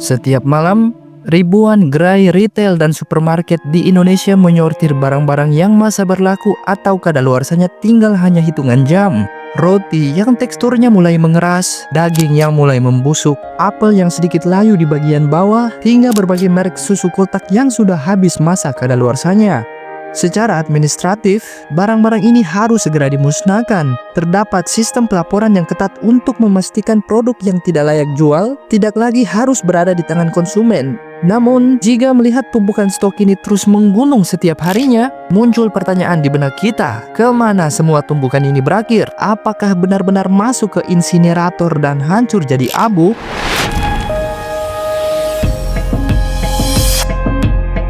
Setiap malam, ribuan gerai retail dan supermarket di Indonesia menyortir barang-barang yang masa berlaku atau kadaluarsanya tinggal hanya hitungan jam. Roti yang teksturnya mulai mengeras, daging yang mulai membusuk, apel yang sedikit layu di bagian bawah, hingga berbagai merek susu kotak yang sudah habis masa kadaluarsanya. Secara administratif, barang-barang ini harus segera dimusnahkan. Terdapat sistem pelaporan yang ketat untuk memastikan produk yang tidak layak jual tidak lagi harus berada di tangan konsumen. Namun, jika melihat tumpukan stok ini terus menggunung setiap harinya, muncul pertanyaan di benak kita, kemana semua tumpukan ini berakhir? Apakah benar-benar masuk ke insinerator dan hancur jadi abu?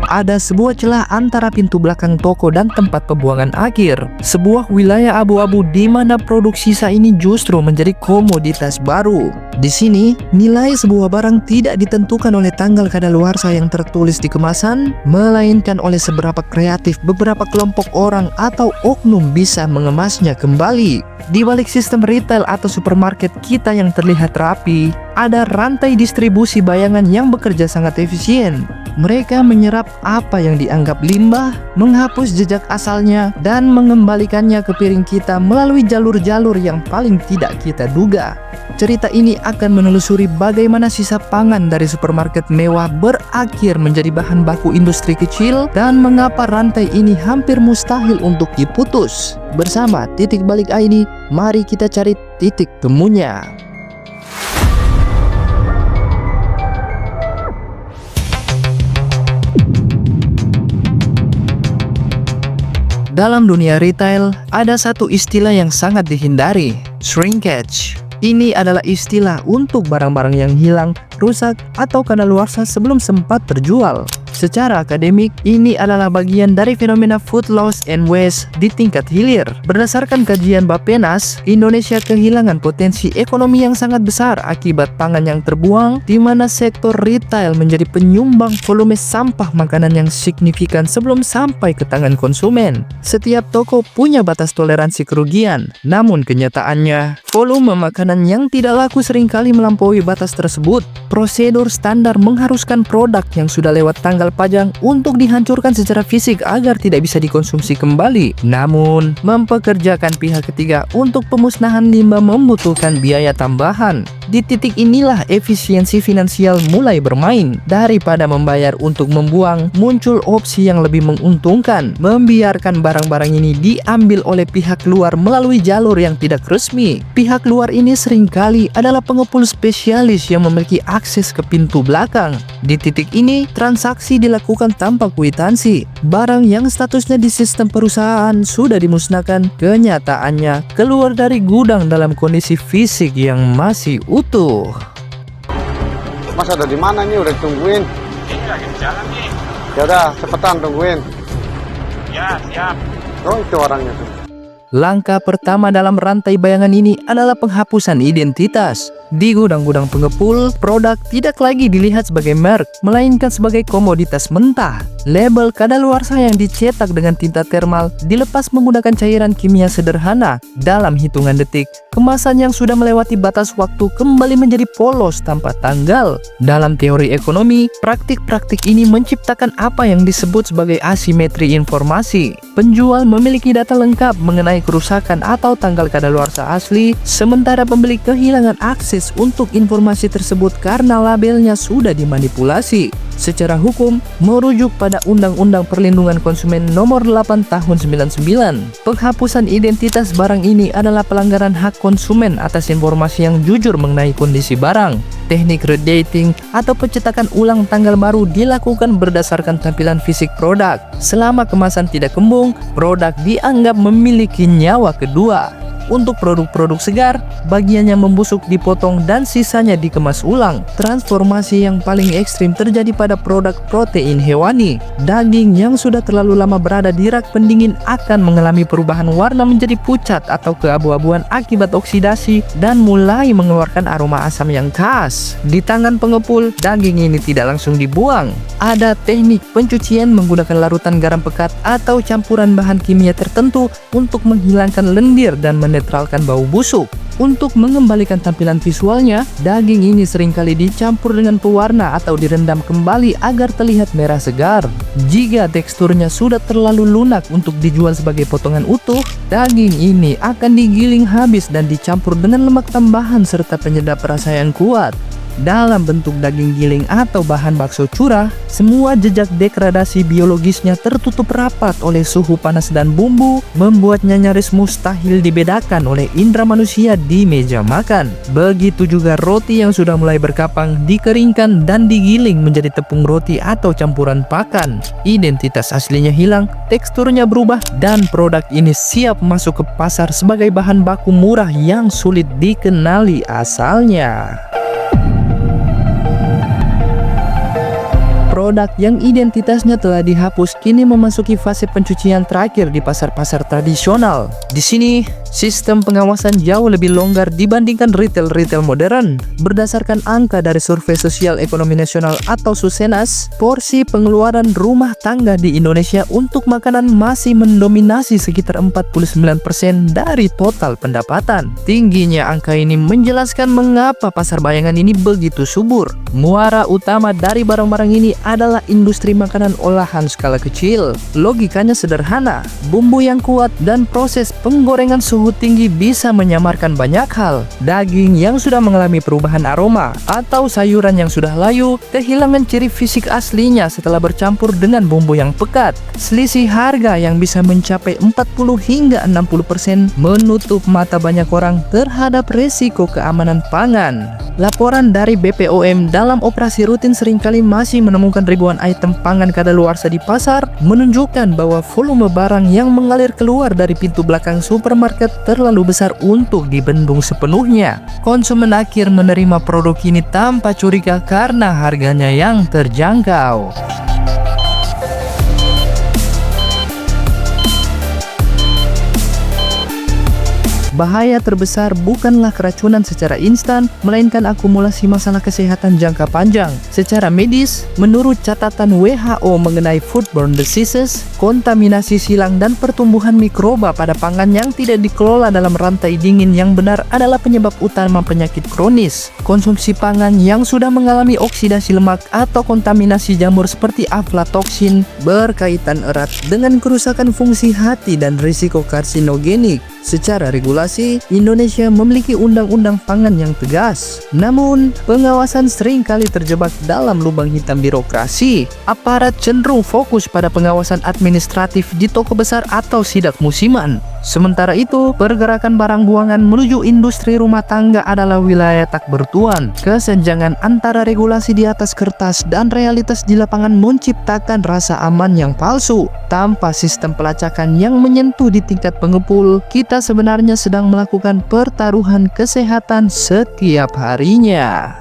Ada sebuah celah antara pintu belakang toko dan tempat pembuangan akhir. Sebuah wilayah abu-abu di mana produk sisa ini justru menjadi komoditas baru. Di sini, nilai sebuah barang tidak ditentukan oleh tanggal kadaluarsa yang tertulis di kemasan, melainkan oleh seberapa kreatif beberapa kelompok orang atau oknum bisa mengemasnya kembali. Di balik sistem retail atau supermarket kita yang terlihat rapi, ada rantai distribusi bayangan yang bekerja sangat efisien. Mereka menyerap apa yang dianggap limbah, menghapus jejak asalnya, dan mengembalikannya ke piring kita melalui jalur-jalur yang paling tidak kita duga. Cerita ini akan menelusuri bagaimana sisa pangan dari supermarket mewah berakhir menjadi bahan baku industri kecil dan mengapa rantai ini hampir mustahil untuk diputus. Bersama Titik Balik ID, mari kita cari titik temunya. Dalam dunia retail, ada satu istilah yang sangat dihindari, shrinkage. Ini adalah istilah untuk barang-barang yang hilang, rusak, atau kadaluarsa sebelum sempat terjual. Secara akademik, ini adalah bagian dari fenomena food loss and waste di tingkat hilir. Berdasarkan kajian Bappenas, Indonesia kehilangan potensi ekonomi yang sangat besar akibat pangan yang terbuang, di mana sektor retail menjadi penyumbang volume sampah makanan yang signifikan sebelum sampai ke tangan konsumen. Setiap toko punya batas toleransi kerugian, namun kenyataannya, volume makanan yang tidak laku seringkali melampaui batas tersebut. Prosedur standar mengharuskan produk yang sudah lewat tanggal pajang untuk dihancurkan secara fisik agar tidak bisa dikonsumsi kembali. Namun, mempekerjakan pihak ketiga untuk pemusnahan limbah membutuhkan biaya tambahan. Di titik inilah efisiensi finansial mulai bermain. Daripada membayar untuk membuang, muncul opsi yang lebih menguntungkan, membiarkan barang-barang ini diambil oleh pihak luar melalui jalur yang tidak resmi. Pihak luar ini seringkali adalah pengepul spesialis yang memiliki akses ke pintu belakang. Di titik ini, transaksi dilakukan tanpa kwitansi. Barang yang statusnya di sistem perusahaan sudah dimusnahkan, kenyataannya keluar dari gudang dalam kondisi fisik yang masih utuh. Mas ada di mana nih? Udah ditungguin. Ini lagi di jalan nih. Ya udah, cepetan tungguin. Ya, siap. Oh, itu orangnya tuh. Langkah pertama dalam rantai bayangan ini adalah penghapusan identitas. Di gudang-gudang pengepul, produk tidak lagi dilihat sebagai merek, melainkan sebagai komoditas mentah. Label kadaluarsa yang dicetak dengan tinta thermal dilepas menggunakan cairan kimia sederhana. Dalam hitungan detik, kemasan yang sudah melewati batas waktu kembali menjadi polos tanpa tanggal. Dalam teori ekonomi, praktik-praktik ini menciptakan apa yang disebut sebagai asimetri informasi. Penjual memiliki data lengkap mengenai kerusakan atau tanggal kadaluarsa asli, sementara pembeli kehilangan akses untuk informasi tersebut karena labelnya sudah dimanipulasi. Secara hukum, merujuk pada Undang-Undang Perlindungan Konsumen Nomor 8 Tahun 99, penghapusan identitas barang ini adalah pelanggaran hak konsumen atas informasi yang jujur mengenai kondisi barang. Teknik redating atau pencetakan ulang tanggal baru dilakukan berdasarkan tampilan fisik produk. Selama kemasan tidak kembung, produk dianggap memiliki nyawa kedua. Untuk produk-produk segar, bagian yang membusuk dipotong dan sisanya dikemas ulang. Transformasi yang paling ekstrim terjadi pada produk protein hewani. Daging yang sudah terlalu lama berada di rak pendingin akan mengalami perubahan warna menjadi pucat atau keabu-abuan akibat oksidasi dan mulai mengeluarkan aroma asam yang khas. Di tangan pengepul, daging ini tidak langsung dibuang. Ada teknik pencucian menggunakan larutan garam pekat atau campuran bahan kimia tertentu untuk menghilangkan lendir dan menetralkan bau busuk. Untuk mengembalikan tampilan visualnya, daging ini seringkali dicampur dengan pewarna atau direndam kembali agar terlihat merah segar. Jika teksturnya sudah terlalu lunak untuk dijual sebagai potongan utuh, daging ini akan digiling habis dan dicampur dengan lemak tambahan serta penyedap rasa yang kuat. Dalam bentuk daging giling atau bahan bakso curah, semua jejak degradasi biologisnya tertutup rapat oleh suhu panas dan bumbu, membuatnya nyaris mustahil dibedakan oleh indera manusia di meja makan. Begitu juga roti yang sudah mulai berkapang, dikeringkan dan digiling menjadi tepung roti atau campuran pakan. Identitas aslinya hilang, teksturnya berubah, dan produk ini siap masuk ke pasar sebagai bahan baku murah yang sulit dikenali asalnya. Produk yang identitasnya telah dihapus kini memasuki fase pencucian terakhir di pasar-pasar tradisional. Di sini, sistem pengawasan jauh lebih longgar dibandingkan retail modern. Berdasarkan angka dari Survei Sosial Ekonomi Nasional atau Susenas, porsi pengeluaran rumah tangga di Indonesia untuk makanan masih mendominasi sekitar 49% dari total pendapatan. Tingginya angka ini menjelaskan mengapa pasar bayangan ini begitu subur. Muara utama dari barang-barang ini adalah industri makanan olahan skala kecil. Logikanya sederhana, bumbu yang kuat dan proses penggorengan suhu tinggi bisa menyamarkan banyak hal. Daging yang sudah mengalami perubahan aroma atau sayuran yang sudah layu kehilangan ciri fisik aslinya setelah bercampur dengan bumbu yang pekat. Selisih harga yang bisa mencapai 40 hingga 60% menutup mata banyak orang terhadap resiko keamanan pangan. Laporan dari BPOM dalam operasi rutin seringkali masih menemukan ribuan item pangan kadaluarsa di pasar, menunjukkan bahwa volume barang yang mengalir keluar dari pintu belakang supermarket terlalu besar untuk dibendung sepenuhnya. Konsumen akhir menerima produk ini tanpa curiga karena harganya yang terjangkau. Bahaya terbesar bukanlah keracunan secara instan, melainkan akumulasi masalah kesehatan jangka panjang. Secara medis, menurut catatan WHO mengenai foodborne diseases, kontaminasi silang dan pertumbuhan mikroba pada pangan yang tidak dikelola dalam rantai dingin yang benar adalah penyebab utama penyakit kronis. Konsumsi pangan yang sudah mengalami oksidasi lemak atau kontaminasi jamur seperti aflatoksin berkaitan erat dengan kerusakan fungsi hati dan risiko karsinogenik. Secara regulasi, Indonesia memiliki undang-undang pangan yang tegas. Namun, pengawasan seringkali terjebak dalam lubang hitam birokrasi. Aparat cenderung fokus pada pengawasan administratif di toko besar atau sidak musiman. Sementara itu, pergerakan barang buangan menuju industri rumah tangga adalah wilayah tak bertuan. Kesenjangan antara regulasi di atas kertas dan realitas di lapangan menciptakan rasa aman yang palsu. Tanpa sistem pelacakan yang menyentuh di tingkat pengepul, kita sebenarnya sedang melakukan pertaruhan kesehatan setiap harinya.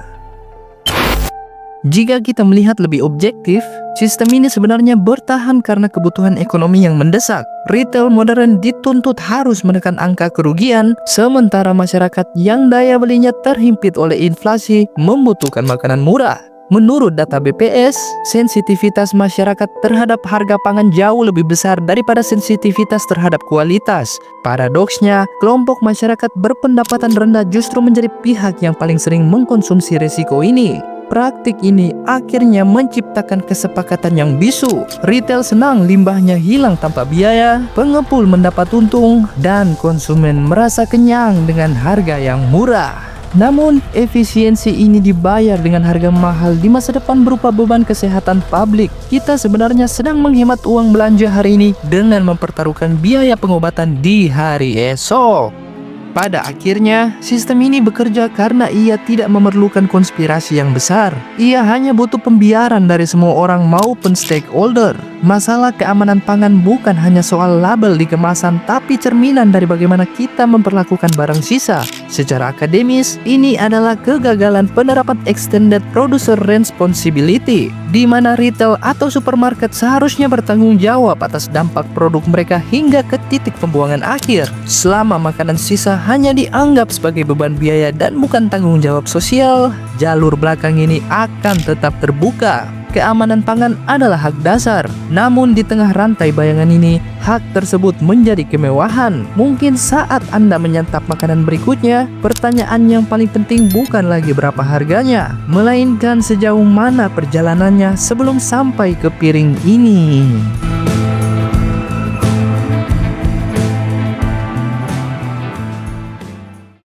Jika kita melihat lebih objektif, sistem ini sebenarnya bertahan karena kebutuhan ekonomi yang mendesak. Retail modern dituntut harus menekan angka kerugian, sementara masyarakat yang daya belinya terhimpit oleh inflasi membutuhkan makanan murah. Menurut data BPS, sensitivitas masyarakat terhadap harga pangan jauh lebih besar daripada sensitivitas terhadap kualitas. Paradoksnya, kelompok masyarakat berpendapatan rendah justru menjadi pihak yang paling sering mengkonsumsi risiko ini. Praktik ini akhirnya menciptakan kesepakatan yang bisu. Retail senang limbahnya hilang tanpa biaya, pengepul mendapat untung, dan konsumen merasa kenyang dengan harga yang murah. Namun, efisiensi ini dibayar dengan harga mahal di masa depan berupa beban kesehatan publik. Kita sebenarnya sedang menghemat uang belanja hari ini dengan mempertaruhkan biaya pengobatan di hari esok. Pada akhirnya, sistem ini bekerja karena ia tidak memerlukan konspirasi yang besar. Ia hanya butuh pembiaran dari semua orang maupun stakeholder. Masalah keamanan pangan bukan hanya soal label di kemasan, tapi cerminan dari bagaimana kita memperlakukan barang sisa. Secara akademis, ini adalah kegagalan penerapan Extended Producer Responsibility, di mana retail atau supermarket seharusnya bertanggung jawab atas dampak produk mereka hingga ke titik pembuangan akhir. Selama makanan sisa hanya dianggap sebagai beban biaya dan bukan tanggung jawab sosial, jalur belakang ini akan tetap terbuka. keamanan pangan adalah hak dasar. Namun di tengah rantai bayangan ini, hak tersebut menjadi kemewahan. Mungkin saat Anda menyantap makanan berikutnya, pertanyaan yang paling penting bukan lagi berapa harganya, melainkan sejauh mana perjalanannya sebelum sampai ke piring ini.